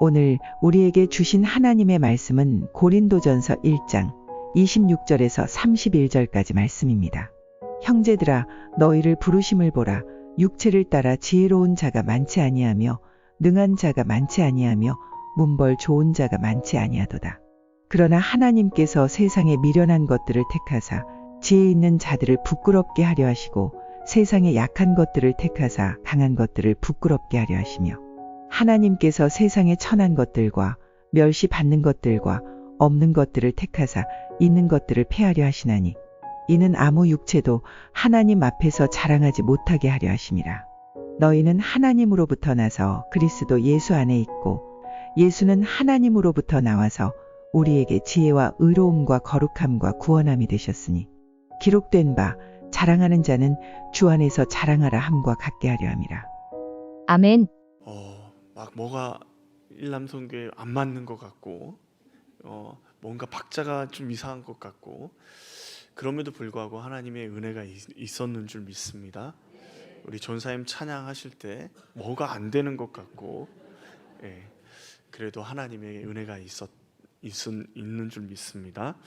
오늘 우리에게 주신 하나님의 말씀은 고린도전서 1장 26절에서 31절까지 말씀입니다. 형제들아, 너희를 부르심을 보라. 육체를 따라 지혜로운 자가 많지 아니하며 능한 자가 많지 아니하며 문벌 좋은 자가 많지 아니하도다. 그러나 하나님께서 세상에 미련한 것들을 택하사 지혜 있는 자들을 부끄럽게 하려 하시고 세상에 약한 것들을 택하사 강한 것들을 부끄럽게 하려 하시며 하나님께서 세상에 천한 것들과 멸시받는 것들과 없는 것들을 택하사 있는 것들을 폐하려 하시나니 이는 아무 육체도 하나님 앞에서 자랑하지 못하게 하려 하심이라. 너희는 하나님으로부터 나서 그리스도 예수 안에 있고 예수는 하나님으로부터 나와서 우리에게 지혜와 의로움과 거룩함과 구원함이 되셨으니 기록된 바 자랑하는 자는 주 안에서 자랑하라 함과 같게 하려 함이라. 아멘. 막 뭐가 일남성교회 안 맞는 것 같고 뭔가 박자가 좀 이상한 것 같고 그럼에도 불구하고 하나님의 은혜가 있었는 줄 믿습니다. 우리 전사님 찬양하실 때 뭐가 안 되는 것 같고 그래도 하나님의 은혜가 있는 줄 믿습니다.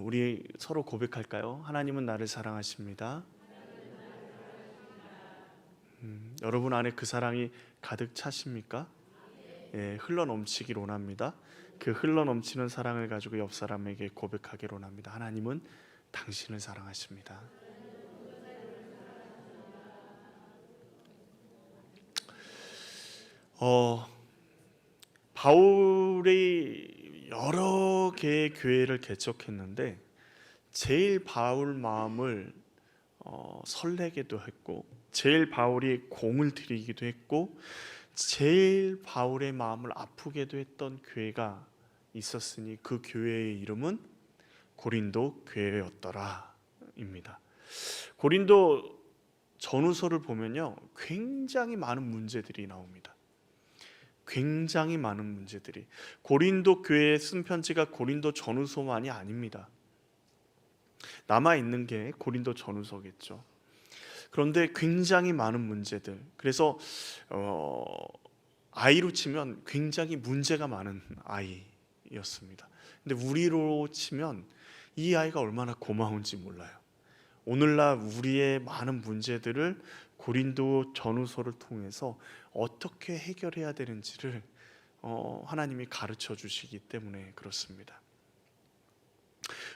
우리 서로 고백할까요? 하나님은 나를 사랑하십니다. 여러분 안에 그 사랑이 가득 차십니까? 흘러 넘치길 원합니다. 그 흘러 넘치는 사랑을 가지고 옆 사람에게 고백하길 원합니다. 하나님은 당신을 사랑하십니다. 바울이 여러 개의 교회를 개척했는데 제일 바울 마음을 설레게도 했고 제일 바울이 공을 들이기도 했고 제일 바울의 마음을 아프게도 했던 교회가 있었으니 그 교회의 이름은 고린도 교회였더라 입니다. 고린도 전후서를 보면요 굉장히 많은 문제들이 나옵니다. 굉장히 많은 문제들이 고린도 교회에 쓴 편지가 고린도 전후서만이 아닙니다. 남아있는 게 고린도 전후서겠죠. 그런데 굉장히 많은 문제들, 그래서 아이로 치면 굉장히 문제가 많은 아이였습니다. 근데 우리로 치면 이 아이가 얼마나 고마운지 몰라요. 오늘날 우리의 많은 문제들을 고린도 전후서를 통해서 어떻게 해결해야 되는지를 하나님이 가르쳐 주시기 때문에 그렇습니다.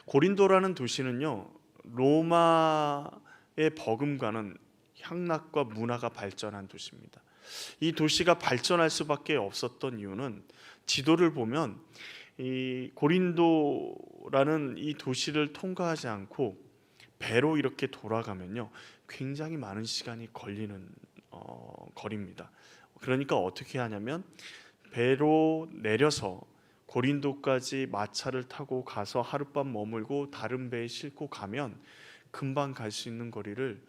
고린도라는 도시는요 로마의 버금가는 향락과 문화가 발전한 도시입니다. 이 도시가 발전할 수밖에 없었던 이유는 지도를 보면 이 고린도라는 이 도시를 통과하지 않고 배로 이렇게 돌아가면요 굉장히 많은 시간이 걸리는 거리입니다. 그러니까 어떻게 하냐면 배로 내려서 고린도까지 마차를 타고 가서 하룻밤 머물고 다른 배에 싣고 가면 금방 갈 수 있는 거리를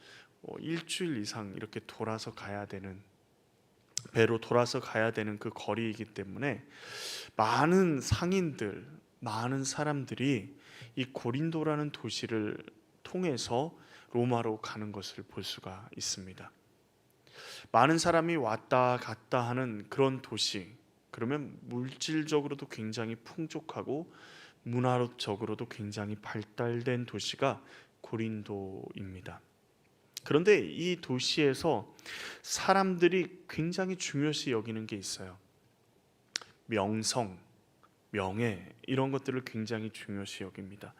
일주일 이상 이렇게 돌아서 가야 되는, 배로 돌아서 가야 되는 그 거리이기 때문에 많은 상인들, 많은 사람들이 이 고린도라는 도시를 통해서 로마로 가는 것을 볼 수가 있습니다. 많은 사람이 왔다 갔다 하는 그런 도시, 그러면 물질적으로도 굉장히 풍족하고 문화적으로도 굉장히 발달된 도시가 고린도입니다. 그런데 이 도시에서 사람들이 굉장히 중요시 여기는 게 있어요. 명성, 명예 이런 것들을 굉장히 중요시 여깁니다.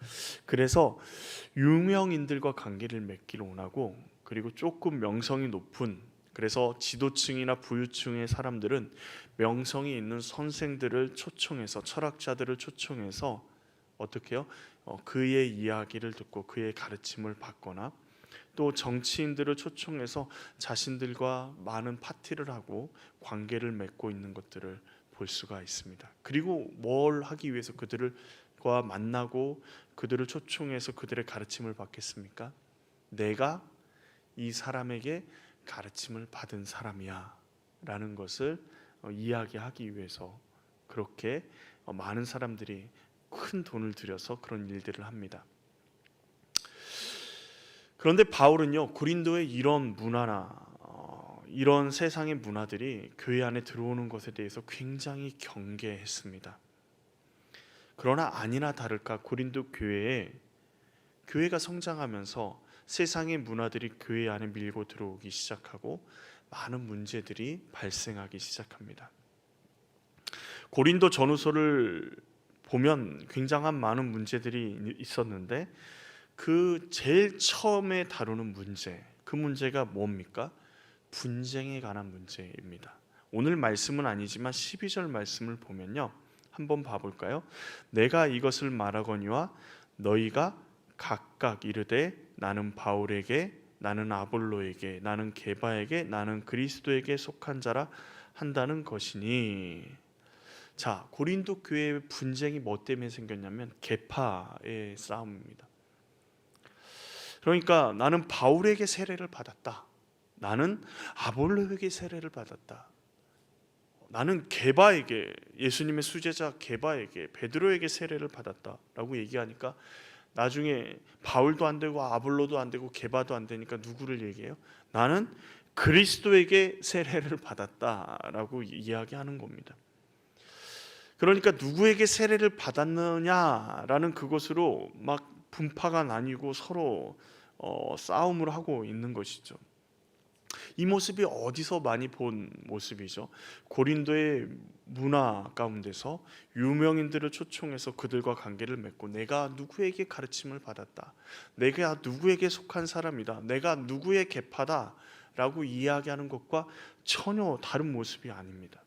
그래서 유명인들과 관계를 맺기를 원하고, 그리고 조금 명성이 높은, 그래서 지도층이나 부유층의 사람들은 명성이 있는 선생들을 초청해서, 철학자들을 초청해서 어떻게 해요? 그의 이야기를 듣고 그의 가르침을 받거나, 또 정치인들을 초청해서 자신들과 많은 파티를 하고 관계를 맺고 있는 것들을 볼 수가 있습니다. 그리고 뭘 하기 위해서 그들과 만나고 그들을 초청해서 그들의 가르침을 받겠습니까? 내가 이 사람에게 가르침을 받은 사람이야 라는 것을 이야기하기 위해서 그렇게 많은 사람들이 큰 돈을 들여서 그런 일들을 합니다. 그런데 바울은요 고린도의 이런 문화나 이런 세상의 문화들이 교회 안에 들어오는 것에 대해서 굉장히 경계했습니다. 그러나 아니나 다를까 고린도 교회가 성장하면서 세상의 문화들이 교회 안에 밀고 들어오기 시작하고 많은 문제들이 발생하기 시작합니다. 고린도 전후서를 보면 굉장한 많은 문제들이 있었는데 그 제일 처음에 다루는 문제, 그 문제가 뭡니까? 분쟁에 관한 문제입니다. 오늘 말씀은 아니지만 12절 말씀을 보면요, 한번 봐볼까요? 내가 이것을 말하거니와 너희가 각각 이르되 나는 바울에게, 나는 아볼로에게, 나는 게바에게, 나는 그리스도에게 속한 자라 한다는 것이니. 자, 고린도 교회의 분쟁이 뭐 때문에 생겼냐면 계파의 싸움입니다. 그러니까 나는 바울에게 세례를 받았다, 나는 아볼로에게 세례를 받았다, 나는 게바에게, 예수님의 수제자 게바에게, 베드로에게 세례를 받았다라고 얘기하니까 나중에 바울도 안 되고 아볼로도 안 되고 게바도 안 되니까 누구를 얘기해요? 나는 그리스도에게 세례를 받았다라고 이야기하는 겁니다. 그러니까 누구에게 세례를 받았느냐라는 그것으로 막 분파가 나뉘고 서로 싸움을 하고 있는 것이죠. 이 모습이 어디서 많이 본 모습이죠? 고린도의 문화 가운데서 유명인들을 초청해서 그들과 관계를 맺고 내가 누구에게 가르침을 받았다, 내가 누구에게 속한 사람이다, 내가 누구의 계파다 라고 이야기하는 것과 전혀 다른 모습이 아닙니다.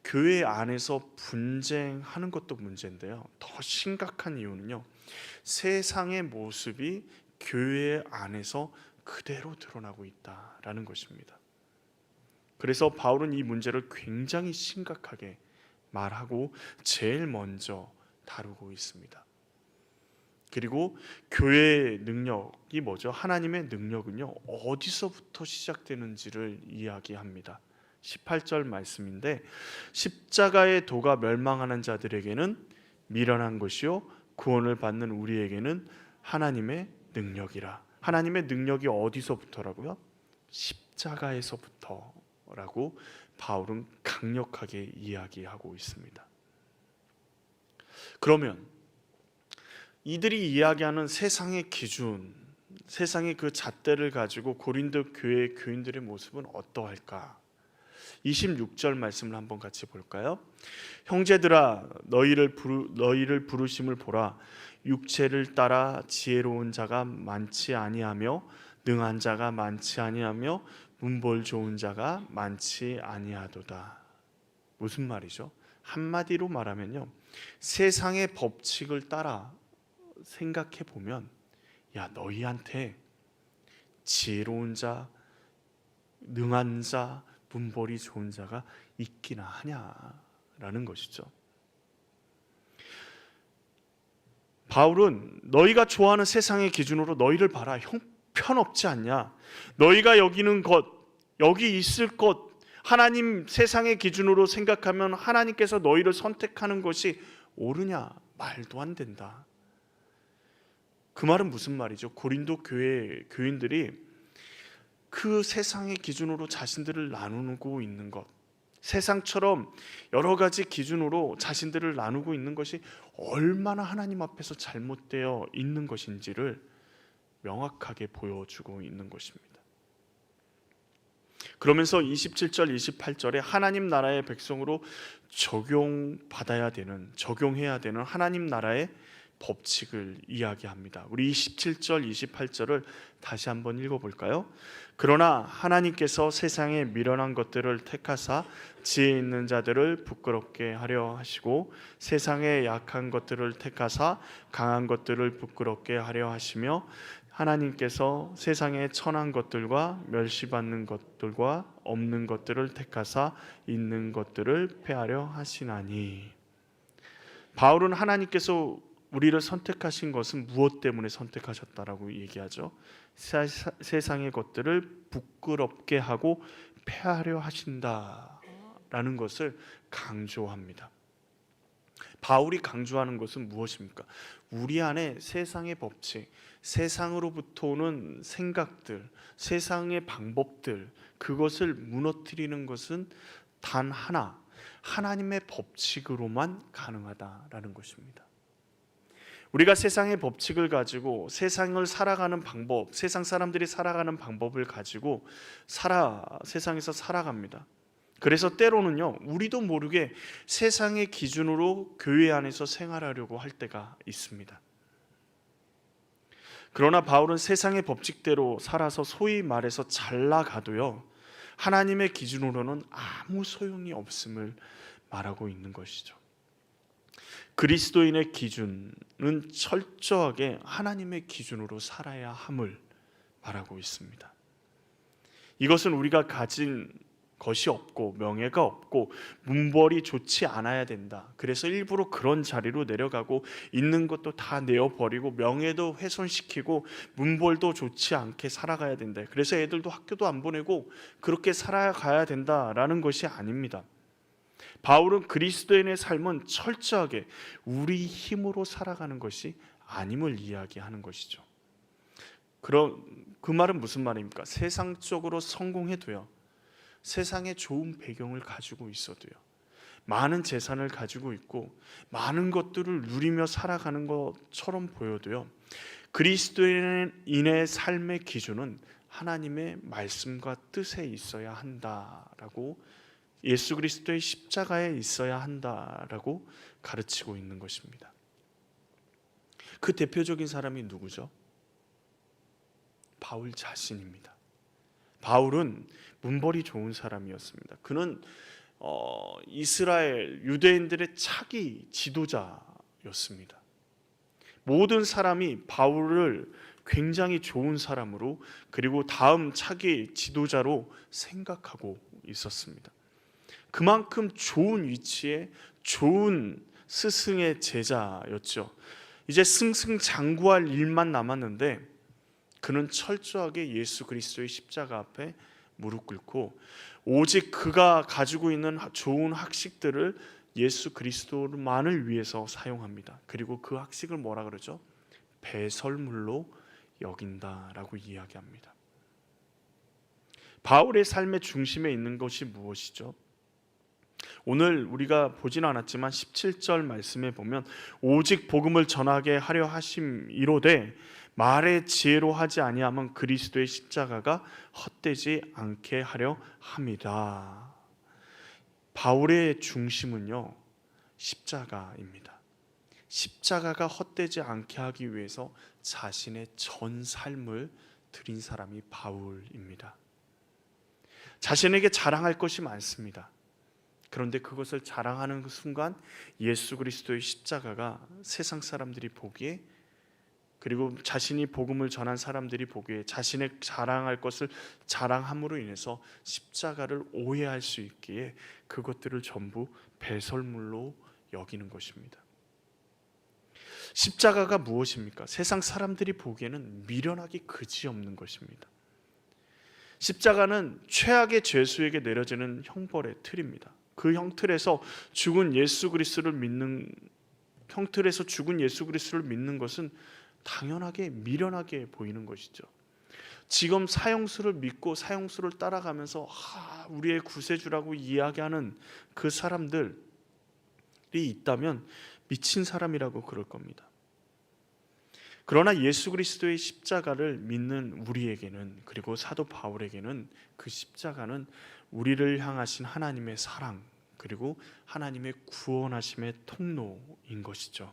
교회 안에서 분쟁하는 것도 문제인데요, 더 심각한 이유는요, 세상의 모습이 교회 안에서 그대로 드러나고 있다라는 것입니다. 그래서 바울은 이 문제를 굉장히 심각하게 말하고 제일 먼저 다루고 있습니다. 그리고 교회의 능력이 뭐죠? 하나님의 능력은요, 어디서부터 시작되는지를 이야기합니다. 18절 말씀인데, 십자가의 도가 멸망하는 자들에게는 미련한 것이요 구원을 받는 우리에게는 하나님의 능력이라. 하나님의 능력이 어디서부터라고요? 십자가에서부터라고 바울은 강력하게 이야기하고 있습니다. 그러면 이들이 이야기하는 세상의 기준, 세상의 그 잣대를 가지고 고린도 교회 교인들의 모습은 어떠할까? 26절 말씀을 한번 같이 볼까요? 형제들아, 너희를 부르심을 보라. 육체를 따라 지혜로운 자가 많지 아니하며 능한 자가 많지 아니하며 문벌 좋은 자가 많지 아니하도다. 무슨 말이죠? 한마디로 말하면요, 세상의 법칙을 따라 생각해 보면, 야, 너희한테 지혜로운 자, 능한 자, 문벌이 좋은 자가 있기나 하냐라는 것이죠. 바울은 너희가 좋아하는 세상의 기준으로 너희를 봐라, 형편없지 않냐? 너희가 여기는 것, 여기 있을 것, 하나님 세상의 기준으로 생각하면 하나님께서 너희를 선택하는 것이 옳으냐? 말도 안 된다. 그 말은 무슨 말이죠? 고린도 교회 교인들이 그 세상의 기준으로 자신들을 나누고 있는 것, 세상처럼 여러 가지 기준으로 자신들을 나누고 있는 것이 얼마나 하나님 앞에서 잘못되어 있는 것인지를 명확하게 보여주고 있는 것입니다. 그러면서 27절 28절에 하나님 나라의 백성으로 적용해야 되는 하나님 나라의 법칙을 이야기합니다. 우리 27절 28절을 다시 한번 읽어볼까요? 그러나 하나님께서 세상에 미련한 것들을 택하사 지혜 있는 자들을 부끄럽게 하려 하시고 세상에 약한 것들을 택하사 강한 것들을 부끄럽게 하려 하시며 하나님께서 세상에 천한 것들과 멸시받는 것들과 없는 것들을 택하사 있는 것들을 패하려 하시나니. 바울은 하나님께서 우리를 선택하신 것은 무엇 때문에 선택하셨다라고 얘기하죠? 세상의 것들을 부끄럽게 하고 패하려 하신다라는 것을 강조합니다. 바울이 강조하는 것은 무엇입니까? 우리 안에 세상의 법칙, 세상으로부터 오는 생각들, 세상의 방법들, 그것을 무너뜨리는 것은 단 하나, 하나님의 법칙으로만 가능하다라는 것입니다. 우리가 세상의 법칙을 가지고 세상을 살아가는 방법, 세상 사람들이 살아가는 방법을 가지고 세상에서 살아갑니다. 그래서 때로는요, 우리도 모르게 세상의 기준으로 교회 안에서 생활하려고 할 때가 있습니다. 그러나 바울은 세상의 법칙대로 살아서 소위 말해서 잘 나가도요, 하나님의 기준으로는 아무 소용이 없음을 말하고 있는 것이죠. 그리스도인의 기준은 철저하게 하나님의 기준으로 살아야 함을 말하고 있습니다. 이것은 우리가 가진 것이 없고 명예가 없고 문벌이 좋지 않아야 된다. 그래서 일부러 그런 자리로 내려가고 있는 것도 다 내어버리고 명예도 훼손시키고 문벌도 좋지 않게 살아가야 된다. 그래서 애들도 학교도 안 보내고 그렇게 살아가야 된다라는 것이 아닙니다. 바울은 그리스도인의 삶은 철저하게 우리 힘으로 살아가는 것이 아님을 이야기하는 것이죠. 그 말은 무슨 말입니까? 세상적으로 성공해도요, 세상에 좋은 배경을 가지고 있어도요, 많은 재산을 가지고 있고 많은 것들을 누리며 살아가는 것처럼 보여도요, 그리스도인의 삶의 기준은 하나님의 말씀과 뜻에 있어야 한다라고, 예수 그리스도의 십자가에 있어야 한다라고 가르치고 있는 것입니다. 그 대표적인 사람이 누구죠? 바울 자신입니다. 바울은 문벌이 좋은 사람이었습니다. 그는 이스라엘 유대인들의 차기 지도자였습니다. 모든 사람이 바울을 굉장히 좋은 사람으로, 그리고 다음 차기 지도자로 생각하고 있었습니다. 그만큼 좋은 위치에 좋은 스승의 제자였죠. 이제 승승장구할 일만 남았는데 그는 철저하게 예수 그리스도의 십자가 앞에 무릎 꿇고 오직 그가 가지고 있는 좋은 학식들을 예수 그리스도만을 위해서 사용합니다. 그리고 그 학식을 뭐라 그러죠? 배설물로 여긴다라고 이야기합니다. 바울의 삶의 중심에 있는 것이 무엇이죠? 오늘 우리가 보진 않았지만 17절 말씀에 보면 오직 복음을 전하게 하려 하심이로되 말의 지혜로 하지 아니하면 그리스도의 십자가가 헛되지 않게 하려 함이다. 바울의 중심은요, 십자가입니다. 십자가가 헛되지 않게 하기 위해서 자신의 전 삶을 드린 사람이 바울입니다. 자신에게 자랑할 것이 많습니다. 그런데 그것을 자랑하는 그 순간 예수 그리스도의 십자가가 세상 사람들이 보기에, 그리고 자신이 복음을 전한 사람들이 보기에 자신의 자랑할 것을 자랑함으로 인해서 십자가를 오해할 수 있기에 그것들을 전부 배설물로 여기는 것입니다. 십자가가 무엇입니까? 세상 사람들이 보기에는 미련하기 그지없는 것입니다. 십자가는 최악의 죄수에게 내려지는 형벌의 틀입니다. 그 형틀에서 죽은 예수 그리스도를 믿는 것은 당연하게 미련하게 보이는 것이죠. 지금 사형수를 믿고 사형수를 따라가면서 우리의 구세주라고 이야기하는 그 사람들이 있다면 미친 사람이라고 그럴 겁니다. 그러나 예수 그리스도의 십자가를 믿는 우리에게는, 그리고 사도 바울에게는 그 십자가는 우리를 향하신 하나님의 사랑, 그리고 하나님의 구원하심의 통로인 것이죠.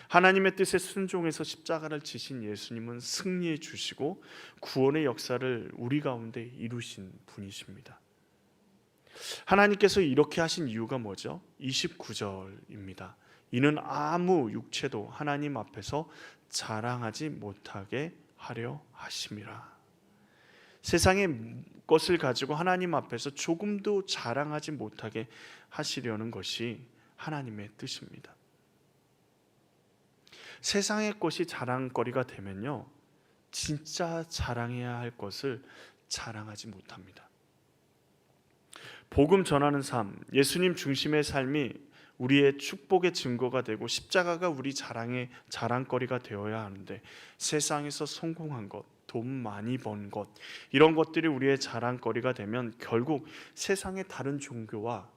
하나님의 뜻에 순종해서 십자가를 지신 예수님은 승리해 주시고 구원의 역사를 우리 가운데 이루신 분이십니다. 하나님께서 이렇게 하신 이유가 뭐죠? 29절입니다. 이는 아무 육체도 하나님 앞에서 자랑하지 못하게 하려 하심이라. 세상의 것을 가지고 하나님 앞에서 조금도 자랑하지 못하게 하시려는 것이 하나님의 뜻입니다. 세상의 것이 자랑거리가 되면요, 진짜 자랑해야 할 것을 자랑하지 못합니다. 복음 전하는 삶, 예수님 중심의 삶이 우리의 축복의 증거가 되고 십자가가 우리 자랑의 자랑거리가 되어야 하는데 세상에서 성공한 것, 돈 많이 번 것, 이런 것들이 우리의 자랑거리가 되면 결국 세상의 다른 종교와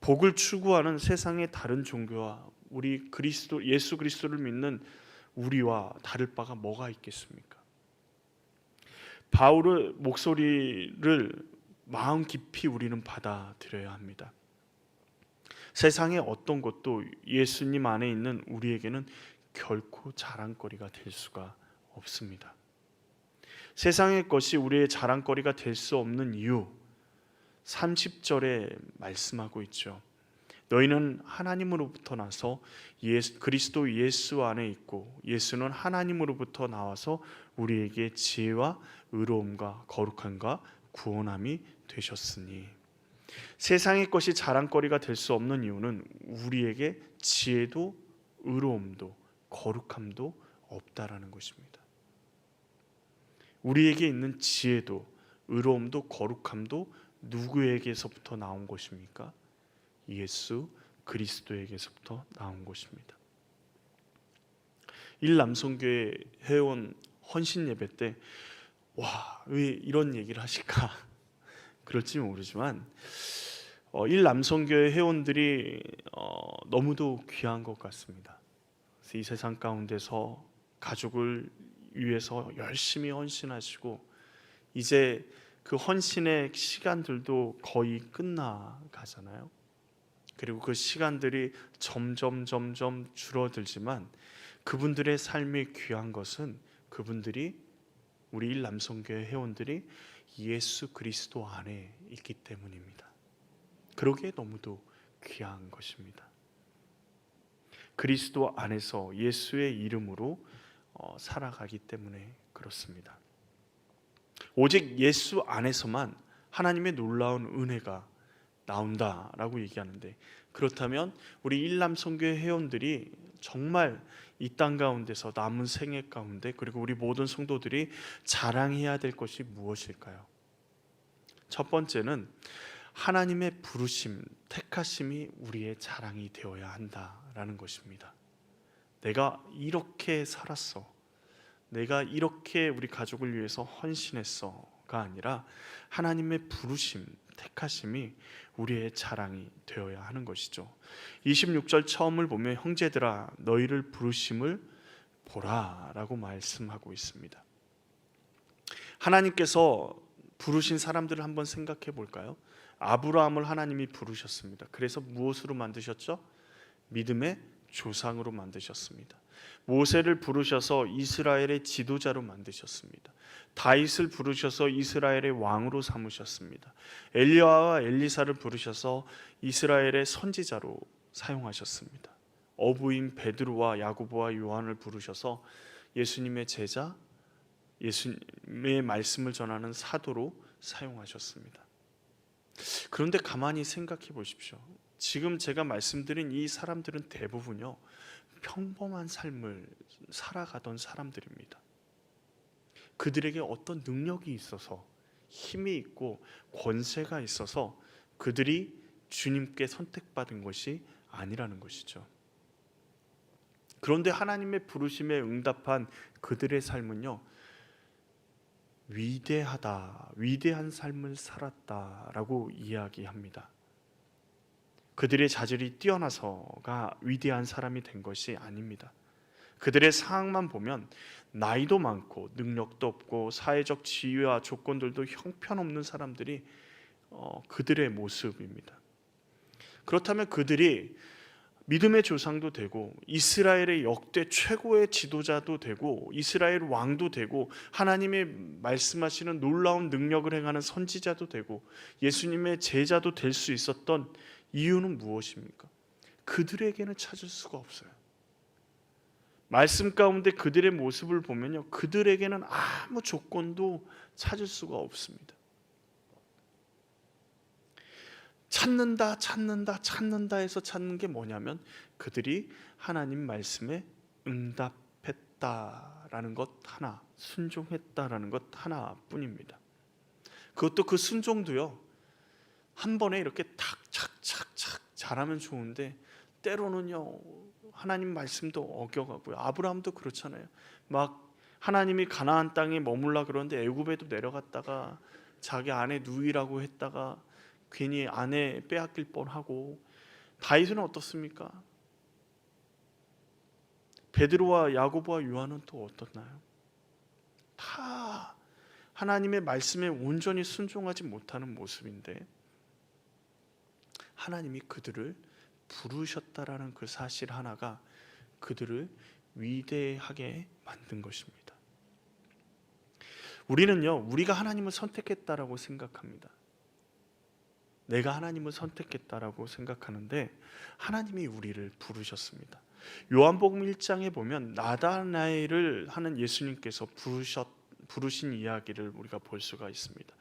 복을 추구하는 세상의 다른 종교와 우리 예수 그리스도를 믿는 우리와 다를 바가 뭐가 있겠습니까? 바울의 목소리를 마음 깊이 우리는 받아들여야 합니다. 세상의 어떤 것도 예수님 안에 있는 우리에게는 결코 자랑거리가 될 수가 없습니다. 세상의 것이 우리의 자랑거리가 될 수 없는 이유, 30절에 말씀하고 있죠. 너희는 하나님으로부터 나서 그리스도 예수 안에 있고 예수는 하나님으로부터 나와서 우리에게 지혜와 의로움과 거룩함과 구원함이 되셨으니. 세상의 것이 자랑거리가 될 수 없는 이유는 우리에게 지혜도 의로움도 거룩함도 없다라는 것입니다. 우리에게 있는 지혜도 의로움도 거룩함도 누구에게서부터 나온 것입니까? 예수 그리스도에게서부터 나온 것입니다. 일남성교회 회원 헌신 예배 때 왜 이런 얘기를 하실까 그럴지 모르지만 일남성교회 회원들이 너무도 귀한 것 같습니다. 이 세상 가운데서 가족을 위해서 열심히 헌신하시고 이제 그 헌신의 시간들도 거의 끝나가잖아요. 그리고 그 시간들이 점점 줄어들지만 그분들의 삶이 귀한 것은 그분들이 우리 일남성교회 회원들이 예수 그리스도 안에 있기 때문입니다. 그러기에 너무도 귀한 것입니다. 그리스도 안에서 예수의 이름으로 살아가기 때문에 그렇습니다. 오직 예수 안에서만 하나님의 놀라운 은혜가 나온다라고 얘기하는데, 그렇다면 우리 일남성교회 회원들이 정말 이 땅 가운데서 남은 생애 가운데 그리고 우리 모든 성도들이 자랑해야 될 것이 무엇일까요? 첫 번째는 하나님의 부르심, 택하심이 우리의 자랑이 되어야 한다라는 것입니다. 내가 이렇게 살았어, 내가 이렇게 우리 가족을 위해서 헌신했어가 아니라 하나님의 부르심, 택하심이 우리의 자랑이 되어야 하는 것이죠. 26절 처음을 보면 형제들아 너희를 부르심을 보라 라고 말씀하고 있습니다. 하나님께서 부르신 사람들을 한번 생각해 볼까요? 아브라함을 하나님이 부르셨습니다. 그래서 무엇으로 만드셨죠? 믿음의 조상으로 만드셨습니다. 모세를 부르셔서 이스라엘의 지도자로 만드셨습니다. 다윗을 부르셔서 이스라엘의 왕으로 삼으셨습니다. 엘리야와 엘리사를 부르셔서 이스라엘의 선지자로 사용하셨습니다. 어부인 베드로와 야고보와 요한을 부르셔서 예수님의 제자, 예수님의 말씀을 전하는 사도로 사용하셨습니다. 그런데 가만히 생각해 보십시오. 지금 제가 말씀드린 이 사람들은 대부분요 평범한 삶을 살아가던 사람들입니다. 그들에게 어떤 능력이 있어서, 힘이 있고 권세가 있어서 그들이 주님께 선택받은 것이 아니라는 것이죠. 그런데 하나님의 부르심에 응답한 그들의 삶은요 위대한 삶을 살았다라고 이야기합니다. 그들의 자질이 뛰어나서가 위대한 사람이 된 것이 아닙니다. 그들의 상황만 보면 나이도 많고 능력도 없고 사회적 지위와 조건들도 형편없는 사람들이 그들의 모습입니다. 그렇다면 그들이 믿음의 조상도 되고 이스라엘의 역대 최고의 지도자도 되고 이스라엘 왕도 되고 하나님의 말씀하시는 놀라운 능력을 행하는 선지자도 되고 예수님의 제자도 될 수 있었던 이유는 무엇입니까? 그들에게는 찾을 수가 없어요. 말씀 가운데 그들의 모습을 보면요 그들에게는 아무 조건도 찾을 수가 없습니다. 찾는다 해서 찾는 게 뭐냐면 그들이 하나님 말씀에 응답했다라는 것 하나, 순종했다라는 것 하나뿐입니다. 그것도 그 순종도요 한 번에 이렇게 탁착착착 잘하면 좋은데 때로는요 하나님 말씀도 어겨가고요. 아브라함도 그렇잖아요. 막 하나님이 가나안 땅에 머물라 그러는데 애굽에도 내려갔다가 자기 아내 누이라고 했다가 괜히 아내 빼앗길 뻔하고, 다윗은 어떻습니까? 베드로와 야고보와 요한은 또 어떻나요? 다 하나님의 말씀에 온전히 순종하지 못하는 모습인데 하나님이 그들을 부르셨다라는 그 사실 하나가 그들을 위대하게 만든 것입니다. 우리는요, 우리가 하나님을 선택했다라고 생각합니다. 내가 하나님을 선택했다라고 생각하는데 하나님이 우리를 부르셨습니다. 요한복음 1장에 보면 나다나엘을 하는 예수님께서 부르신 이야기를 우리가 볼 수가 있습니다.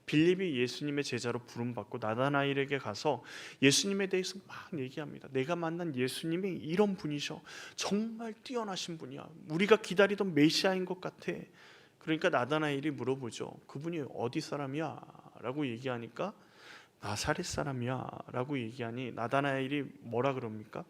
빌립이 예수님의 제자로 부름받고 나다나엘에게 가서 예수님에 대해서 막 얘기합니다. 내가 만난 예수님이 이런 분이셔. 정말 뛰어나신 분이야. 우리가 기다리던 메시아인 것 같아. 그러니까 나다나엘이 물어보죠. 그분이 어디 사람이야? 라고 얘기하니까 나사렛 사람이야 라고 얘기하니 나다나엘이 뭐라 그럽니까?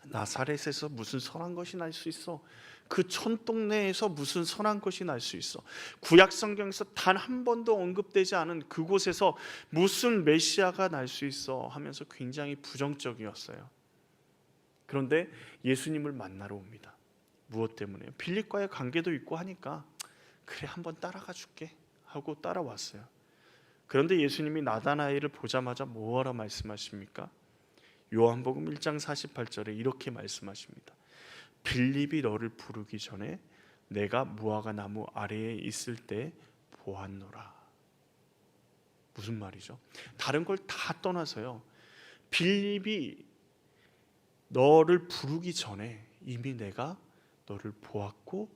나사렛에서 무슨 선한 것이 날 수 있어? 그 촌동네에서 무슨 선한 것이 날 수 있어? 구약 성경에서 단 한 번도 언급되지 않은 그곳에서 무슨 메시아가 날 수 있어? 하면서 굉장히 부정적이었어요. 그런데 예수님을 만나러 옵니다. 무엇 때문에요? 빌립과의 관계도 있고 하니까 그래 한번 따라가 줄게 하고 따라왔어요. 그런데 예수님이 나다나엘을 보자마자 뭐하라 말씀하십니까? 요한복음 1장 48절에 이렇게 말씀하십니다. 빌립이 너를 부르기 전에 내가 무화과 나무 아래에 있을 때 보았노라. 무슨 말이죠? 다른 걸 다 떠나서요, 빌립이 너를 부르기 전에 이미 내가 너를 보았고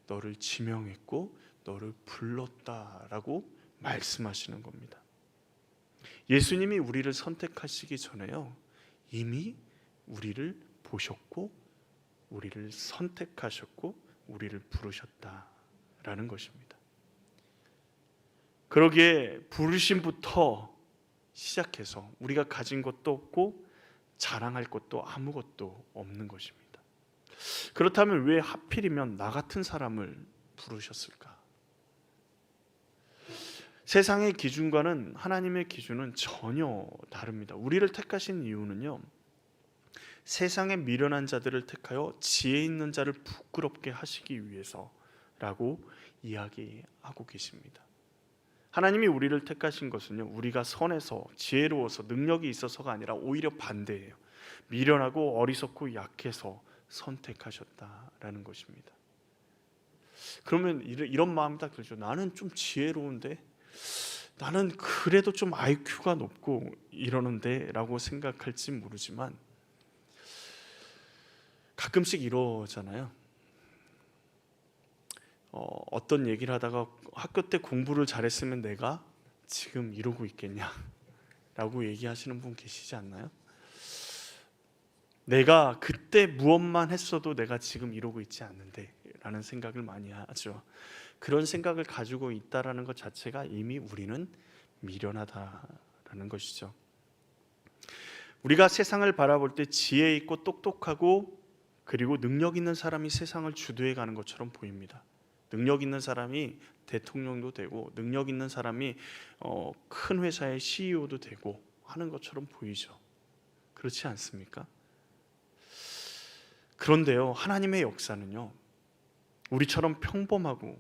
너를 지명했고 너를 불렀다라고 말씀하시는 겁니다. 예수님이 우리를 선택하시기 전에요, 이미 우리를 보셨고 우리를 선택하셨고 우리를 부르셨다라는 것입니다. 그러기에 부르심부터 시작해서 우리가 가진 것도 없고 자랑할 것도 아무것도 없는 것입니다. 그렇다면 왜 하필이면 나 같은 사람을 부르셨을까? 세상의 기준과는 하나님의 기준은 전혀 다릅니다. 우리를 택하신 이유는요, 세상에 미련한 자들을 택하여 지혜 있는 자를 부끄럽게 하시기 위해서라고 이야기하고 계십니다. 하나님이 우리를 택하신 것은요, 우리가 선해서 지혜로워서 능력이 있어서가 아니라 오히려 반대예요. 미련하고 어리석고 약해서 선택하셨다라는 것입니다. 그러면 이런 마음이 딱 들죠. 나는 좀 지혜로운데, 나는 그래도 좀 IQ가 높고 이러는데 라고 생각할지 모르지만 가끔씩 이러잖아요. 어떤 얘기를 하다가 학교 때 공부를 잘했으면 내가 지금 이러고 있겠냐 라고 얘기하시는 분 계시지 않나요? 내가 그때 무엇만 했어도 내가 지금 이러고 있지 않는데 라는 생각을 많이 하죠. 그런 생각을 가지고 있다라는 것 자체가 이미 우리는 미련하다라는 것이죠. 우리가 세상을 바라볼 때 지혜 있고 똑똑하고 그리고 능력 있는 사람이 세상을 주도해 가는 것처럼 보입니다. 능력 있는 사람이 대통령도 되고 능력 있는 사람이 큰 회사의 CEO도 되고 하는 것처럼 보이죠. 그렇지 않습니까? 그런데요, 하나님의 역사는요, 우리처럼 평범하고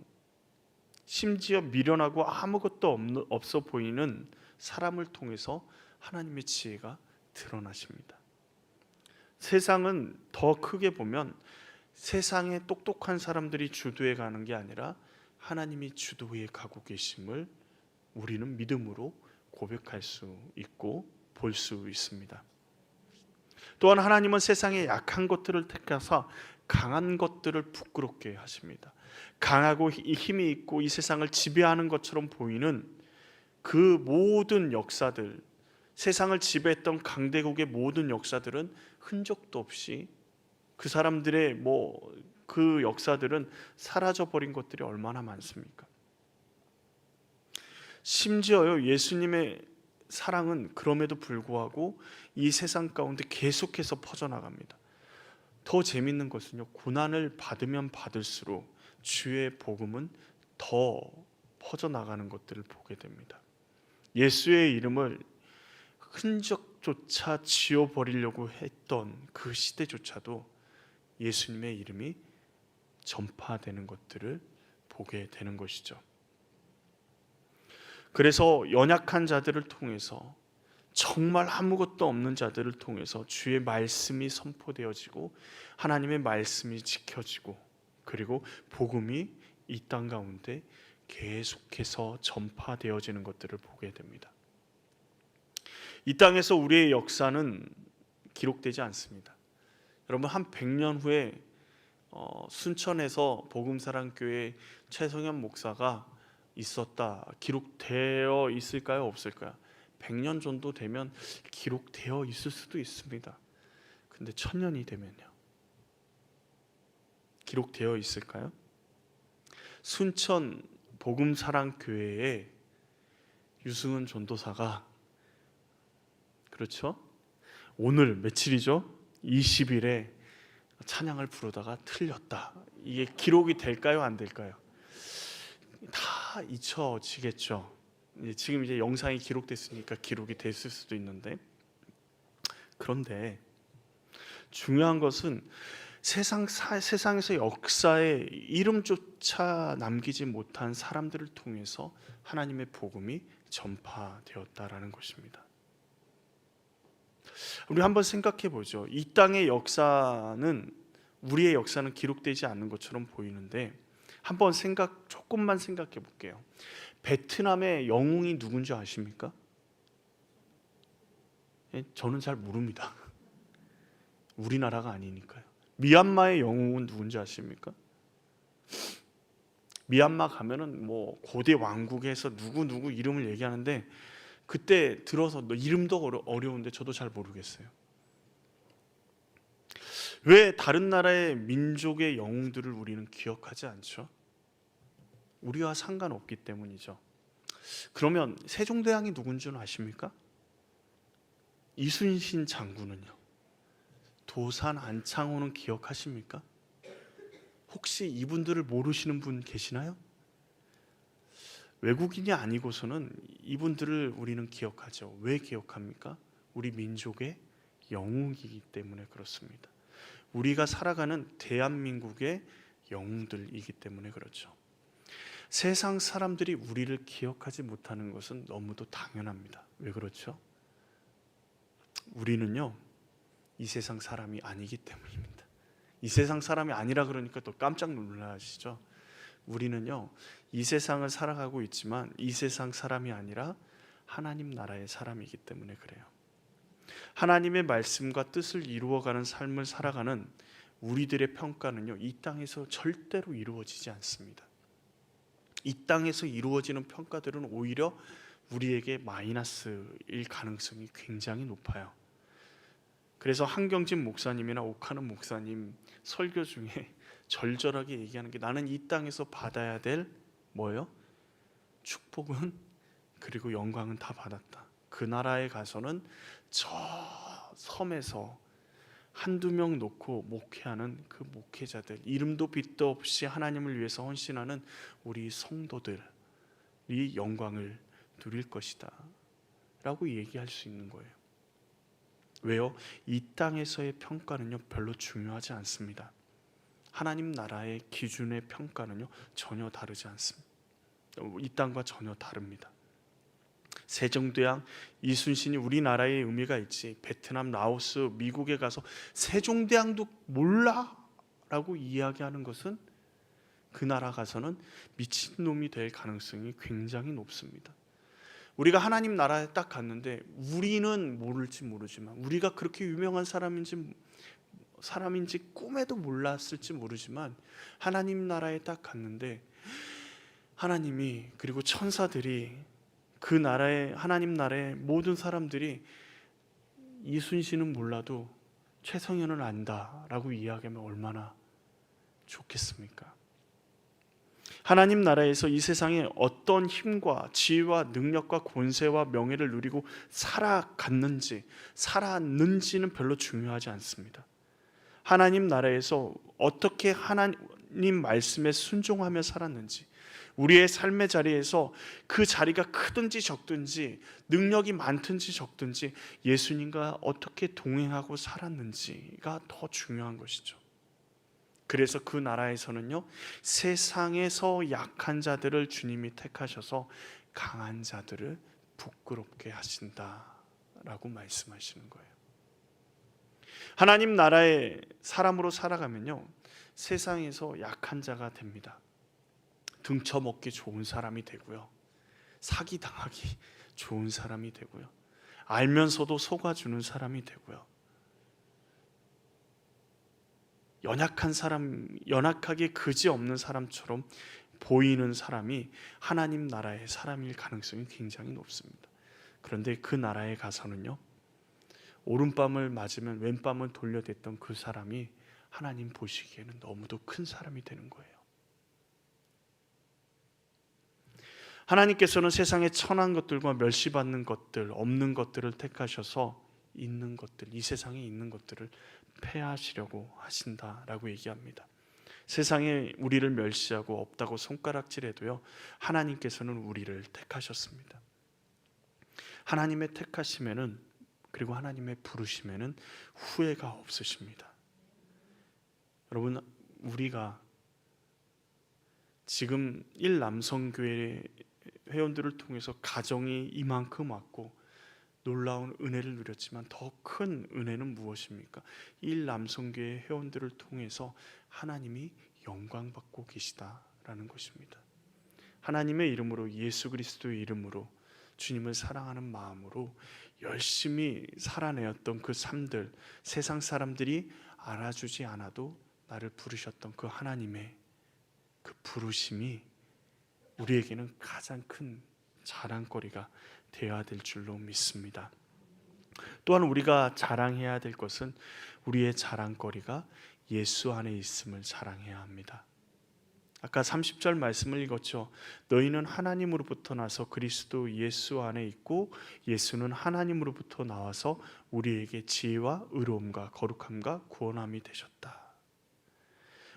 심지어 미련하고 아무것도 없어 보이는 사람을 통해서 하나님의 지혜가 드러나십니다. 세상은 더 크게 보면 세상에 똑똑한 사람들이 주도해 가는 게 아니라 하나님이 주도해 가고 계심을 우리는 믿음으로 고백할 수 있고 볼 수 있습니다. 또한 하나님은 세상의 약한 것들을 택하사 강한 것들을 부끄럽게 하십니다. 강하고 힘이 있고 이 세상을 지배하는 것처럼 보이는 그 모든 역사들, 세상을 지배했던 강대국의 모든 역사들은 흔적도 없이 그 사람들의 그 역사들은 사라져버린 것들이 얼마나 많습니까? 심지어요, 예수님의 사랑은 그럼에도 불구하고 이 세상 가운데 계속해서 퍼져나갑니다. 더 재밌는 것은요, 고난을 받으면 받을수록 주의 복음은 더 퍼져나가는 것들을 보게 됩니다. 예수의 이름을 흔적조차 지워버리려고 했던 그 시대조차도 예수님의 이름이 전파되는 것들을 보게 되는 것이죠. 그래서 연약한 자들을 통해서, 정말 아무것도 없는 자들을 통해서 주의 말씀이 선포되어지고 하나님의 말씀이 지켜지고, 그리고 복음이 이 땅 가운데 계속해서 전파되어지는 것들을 보게 됩니다. 이 땅에서 우리의 역사는 기록되지 않습니다. 여러분, 한 100년 후에 순천에서 복음사랑교회 최성현 목사가 있었다, 기록되어 있을까요? 없을까요? 100년 정도 되면 기록되어 있을 수도 있습니다. 근데 1000년이 되면요, 기록되어 있을까요? 순천 복음사랑교회에 유승은 전도사가, 그렇죠? 오늘 며칠이죠? 20일에 찬양을 부르다가 틀렸다. 이게 기록이 될까요? 안 될까요? 다 잊혀지겠죠. 지금 이제 영상이 기록됐으니까 기록이 됐을 수도 있는데, 그런데 중요한 것은 세상에서 역사에 이름조차 남기지 못한 사람들을 통해서 하나님의 복음이 전파되었다라는 것입니다. 우리 한번 생각해 보죠. 이 땅의 역사는, 우리의 역사는 기록되지 않는 것처럼 보이는데, 한번 조금만 생각해 볼게요. 베트남의 영웅이 누군지 아십니까? 저는 잘 모릅니다. 우리나라가 아니니까요. 미얀마의 영웅은 누군지 아십니까? 미얀마 가면은 뭐 고대 왕국에서 누구 이름을 얘기하는데, 그때 들어서 이름도 어려운데 저도 잘 모르겠어요. 왜 다른 나라의 민족의 영웅들을 우리는 기억하지 않죠? 우리와 상관없기 때문이죠. 그러면 세종대왕이 누군지는 아십니까? 이순신 장군은요? 도산 안창호는 기억하십니까? 혹시 이분들을 모르시는 분 계시나요? 외국인이 아니고서는 이분들을 우리는 기억하죠. 왜 기억합니까? 우리 민족의 영웅이기 때문에 그렇습니다. 우리가 살아가는 대한민국의 영웅들이기 때문에 그렇죠. 세상 사람들이 우리를 기억하지 못하는 것은 너무도 당연합니다. 왜 그렇죠? 우리는요, 이 세상 사람이 아니기 때문입니다. 이 세상 사람이 아니라 그러니까 또 깜짝 놀라시죠? 우리는요, 이 세상을 살아가고 있지만 이 세상 사람이 아니라 하나님 나라의 사람이기 때문에 그래요. 하나님의 말씀과 뜻을 이루어가는 삶을 살아가는 우리들의 평가는요, 이 땅에서 절대로 이루어지지 않습니다. 이 땅에서 이루어지는 평가들은 오히려 우리에게 마이너스일 가능성이 굉장히 높아요. 그래서 한경진 목사님이나 옥하는 목사님 설교 중에 절절하게 얘기하는 게, 나는 이 땅에서 받아야 될 뭐예요? 축복은, 그리고 영광은 다 받았다. 그 나라에 가서는 저 섬에서 한두 명 놓고 목회하는 그 목회자들, 이름도 빛도 없이 하나님을 위해서 헌신하는 우리 성도들이 영광을 누릴 것이다 라고 얘기할 수 있는 거예요. 왜요? 이 땅에서의 평가는요, 별로 중요하지 않습니다. 하나님 나라의 기준의 평가는요, 전혀 다르지 않습니다. 이 땅과 전혀 다릅니다. 세종대왕 이순신이 우리나라의 의미가 있지, 베트남, 라오스, 미국에 가서 세종대왕도 몰라? 라고 이야기하는 것은 그 나라 가서는 미친놈이 될 가능성이 굉장히 높습니다. 우리가 하나님 나라에 딱 갔는데, 우리는 모를지 모르지만, 우리가 그렇게 유명한 사람인지 꿈에도 몰랐을지 모르지만, 하나님 나라에 딱 갔는데 하나님이, 그리고 천사들이, 그 나라의 하나님 나라의 모든 사람들이 이순신은 몰라도 최성현을 안다라고 이야기하면 얼마나 좋겠습니까? 하나님 나라에서 이 세상에 어떤 힘과 지위와 능력과 권세와 명예를 누리고 살았는지는 별로 중요하지 않습니다. 하나님 나라에서 어떻게 하나님 말씀에 순종하며 살았는지, 우리의 삶의 자리에서 그 자리가 크든지 적든지, 능력이 많든지 적든지 예수님과 어떻게 동행하고 살았는지가 더 중요한 것이죠. 그래서 그 나라에서는요, 세상에서 약한 자들을 주님이 택하셔서 강한 자들을 부끄럽게 하신다라고 말씀하시는 거예요. 하나님 나라의 사람으로 살아가면요, 세상에서 약한 자가 됩니다. 등쳐먹기 좋은 사람이 되고요, 사기당하기 좋은 사람이 되고요, 알면서도 속아주는 사람이 되고요, 연약한 사람, 연약하게 그지없는 사람처럼 보이는 사람이 하나님 나라의 사람일 가능성이 굉장히 높습니다. 그런데 그 나라에 가서는요, 오른밤을 맞으면 왼밤을 돌려댔던 그 사람이 하나님 보시기에는 너무도 큰 사람이 되는 거예요. 하나님께서는 세상에 천한 것들과 멸시받는 것들, 없는 것들을 택하셔서 있는 것들, 이 세상에 있는 것들을 폐하시려고 하신다라고 얘기합니다. 세상에 우리를 멸시하고 없다고 손가락질해도요, 하나님께서는 우리를 택하셨습니다. 하나님의 택하심에는, 그리고 하나님의 부르심에는 후회가 없으십니다. 여러분, 우리가 지금 일남성교회 회원들을 통해서 가정이 이만큼 왔고 놀라운 은혜를 누렸지만 더 큰 은혜는 무엇입니까? 일남성교회 회원들을 통해서 하나님이 영광받고 계시다라는 것입니다. 하나님의 이름으로, 예수 그리스도의 이름으로, 주님을 사랑하는 마음으로 열심히 살아내었던 그 삶들, 세상 사람들이 알아주지 않아도 나를 부르셨던 그 하나님의 그 부르심이 우리에게는 가장 큰 자랑거리가 되어야 될 줄로 믿습니다. 또한 우리가 자랑해야 될 것은 우리의 자랑거리가 예수 안에 있음을 자랑해야 합니다. 아까 30절 말씀을 읽었죠. 너희는 하나님으로부터 나서 그리스도 예수 안에 있고 예수는 하나님으로부터 나와서 우리에게 지혜와 의로움과 거룩함과 구원함이 되셨다.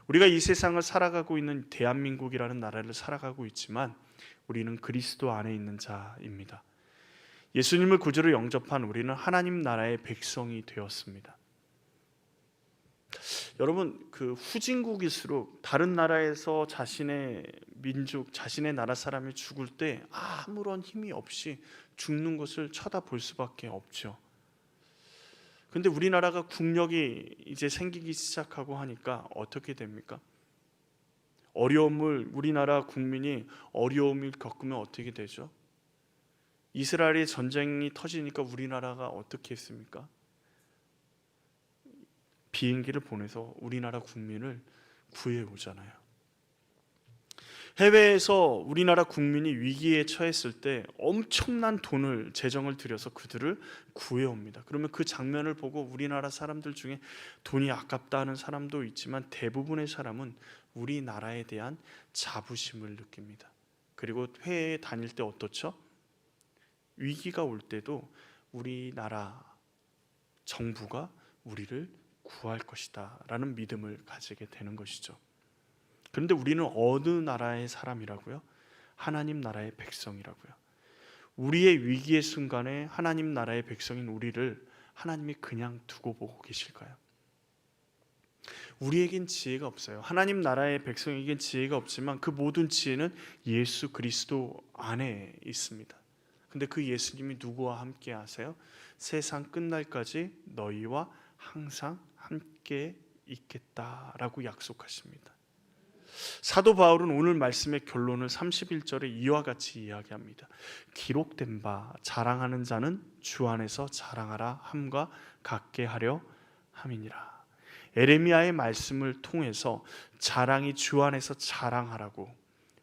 우리가 이 세상을 살아가고 있는 대한민국이라는 나라를 살아가고 있지만 우리는 그리스도 안에 있는 자입니다. 예수님을 구주로 영접한 우리는 하나님 나라의 백성이 되었습니다. 여러분, 그 후진국일수록 다른 나라에서 자신의 민족, 자신의 나라 사람이 죽을 때 아무런 힘이 없이 죽는 것을 쳐다볼 수밖에 없죠. 근데 우리나라가 국력이 이제 생기기 시작하고 하니까 어떻게 됩니까? 우리나라 국민이 어려움을 겪으면 어떻게 되죠? 이스라엘의 전쟁이 터지니까 우리나라가 어떻게 했습니까? 비행기를 보내서 우리나라 국민을 구해 오잖아요. 해외에서 우리나라 국민이 위기에 처했을 때 엄청난 재정을 들여서 그들을 구해옵니다. 그러면 그 장면을 보고 우리나라 사람들 중에 돈이 아깝다 하는 사람도 있지만 대부분의 사람은 우리나라에 대한 자부심을 느낍니다. 그리고 해외에 다닐 때 어떻죠? 위기가 올 때도 우리나라 정부가 우리를 구할 것이다 라는 믿음을 가지게 되는 것이죠. 그런데 우리는 어느 나라의 사람이라고요? 하나님 나라의 백성이라고요. 우리의 위기의 순간에 하나님 나라의 백성인 우리를 하나님이 그냥 두고 보고 계실까요? 우리에겐 지혜가 없어요. 하나님 나라의 백성에겐 지혜가 없지만 그 모든 지혜는 예수 그리스도 안에 있습니다. 근데 그 예수님이 누구와 함께 하세요? 세상 끝날까지 너희와 항상 함께 있겠다라고 약속하십니다. 사도 바울은 오늘 말씀의 결론을 31절에 이와 같이 이야기합니다. 기록된 바 자랑하는 자는 주 안에서 자랑하라 함과 같게 하려 함이니라. 에레미야의 말씀을 통해서 자랑이 주 안에서 자랑하라고,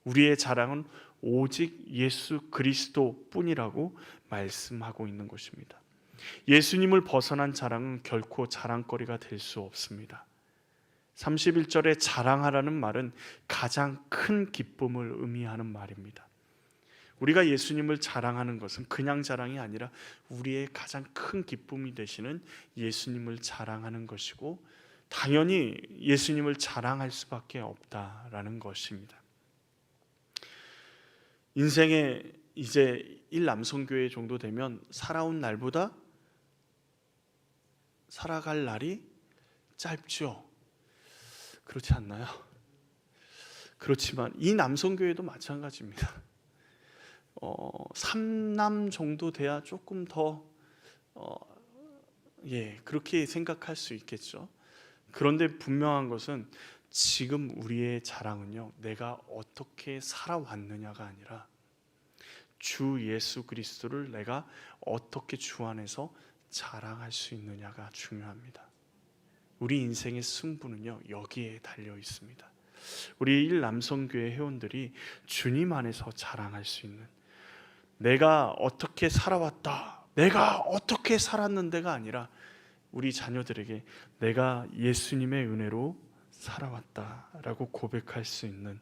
우리의 자랑은 오직 예수 그리스도 뿐이라고 말씀하고 있는 것입니다. 예수님을 벗어난 자랑은 결코 자랑거리가 될 수 없습니다. 31절에 자랑하라는 말은 가장 큰 기쁨을 의미하는 말입니다. 우리가 예수님을 자랑하는 것은 그냥 자랑이 아니라 우리의 가장 큰 기쁨이 되시는 예수님을 자랑하는 것이고, 당연히 예수님을 자랑할 수밖에 없다라는 것입니다. 인생에 이제 1남성교회 정도 되면 살아온 날보다 살아갈 날이 짧죠. 그렇지 않나요? 그렇지만 이 남성교회도 마찬가지입니다. 3남 정도 돼야 조금 더 그렇게 생각할 수 있겠죠. 그런데 분명한 것은 지금 우리의 자랑은요, 내가 어떻게 살아왔느냐가 아니라 주 예수 그리스도를 내가 어떻게 주 안에서 자랑할 수 있느냐가 중요합니다. 우리 인생의 승부는요, 여기에 달려 있습니다. 우리 1남성교회 회원들이 주님 안에서 자랑할 수 있는, 내가 어떻게 살아왔다, 내가 어떻게 살았는데가 아니라 우리 자녀들에게 내가 예수님의 은혜로 살아왔다라고 고백할 수 있는,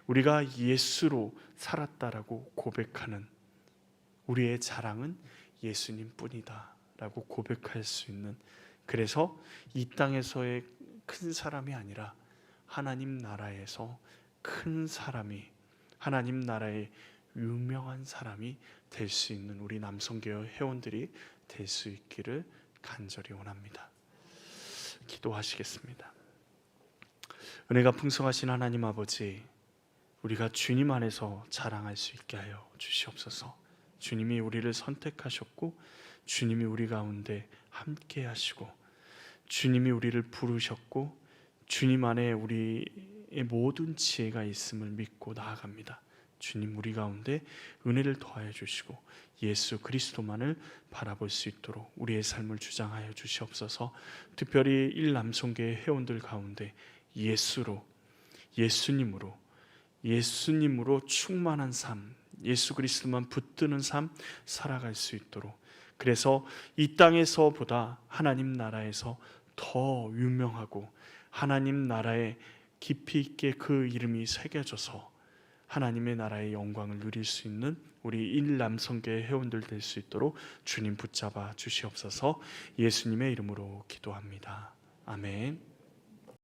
우리가 예수로 살았다라고 고백하는, 우리의 자랑은 예수님뿐이다 라고 고백할 수 있는, 그래서 이 땅에서의 큰 사람이 아니라 하나님 나라에서 큰 사람이, 하나님 나라의 유명한 사람이 될 수 있는 우리 남성교회 회원들이 될 수 있기를 간절히 원합니다. 기도하시겠습니다. 은혜가 풍성하신 하나님 아버지, 우리가 주님 안에서 자랑할 수 있게 하여 주시옵소서. 주님이 우리를 선택하셨고, 주님이 우리 가운데 함께 하시고, 주님이 우리를 부르셨고, 주님 안에 우리의 모든 지혜가 있음을 믿고 나아갑니다. 주님, 우리 가운데 은혜를 더하여 주시고 예수 그리스도만을 바라볼 수 있도록 우리의 삶을 주장하여 주시옵소서. 특별히 1남성교회 회원들 가운데 예수로, 예수님으로 충만한 삶, 예수 그리스도만 붙드는 삶 살아갈 수 있도록, 그래서 이 땅에서보다 하나님 나라에서 더 유명하고 하나님 나라에 깊이 있게 그 이름이 새겨져서 하나님의 나라의 영광을 누릴 수 있는 우리 1남성교회 회원들 될 수 있도록 주님 붙잡아 주시옵소서. 예수님의 이름으로 기도합니다. 아멘.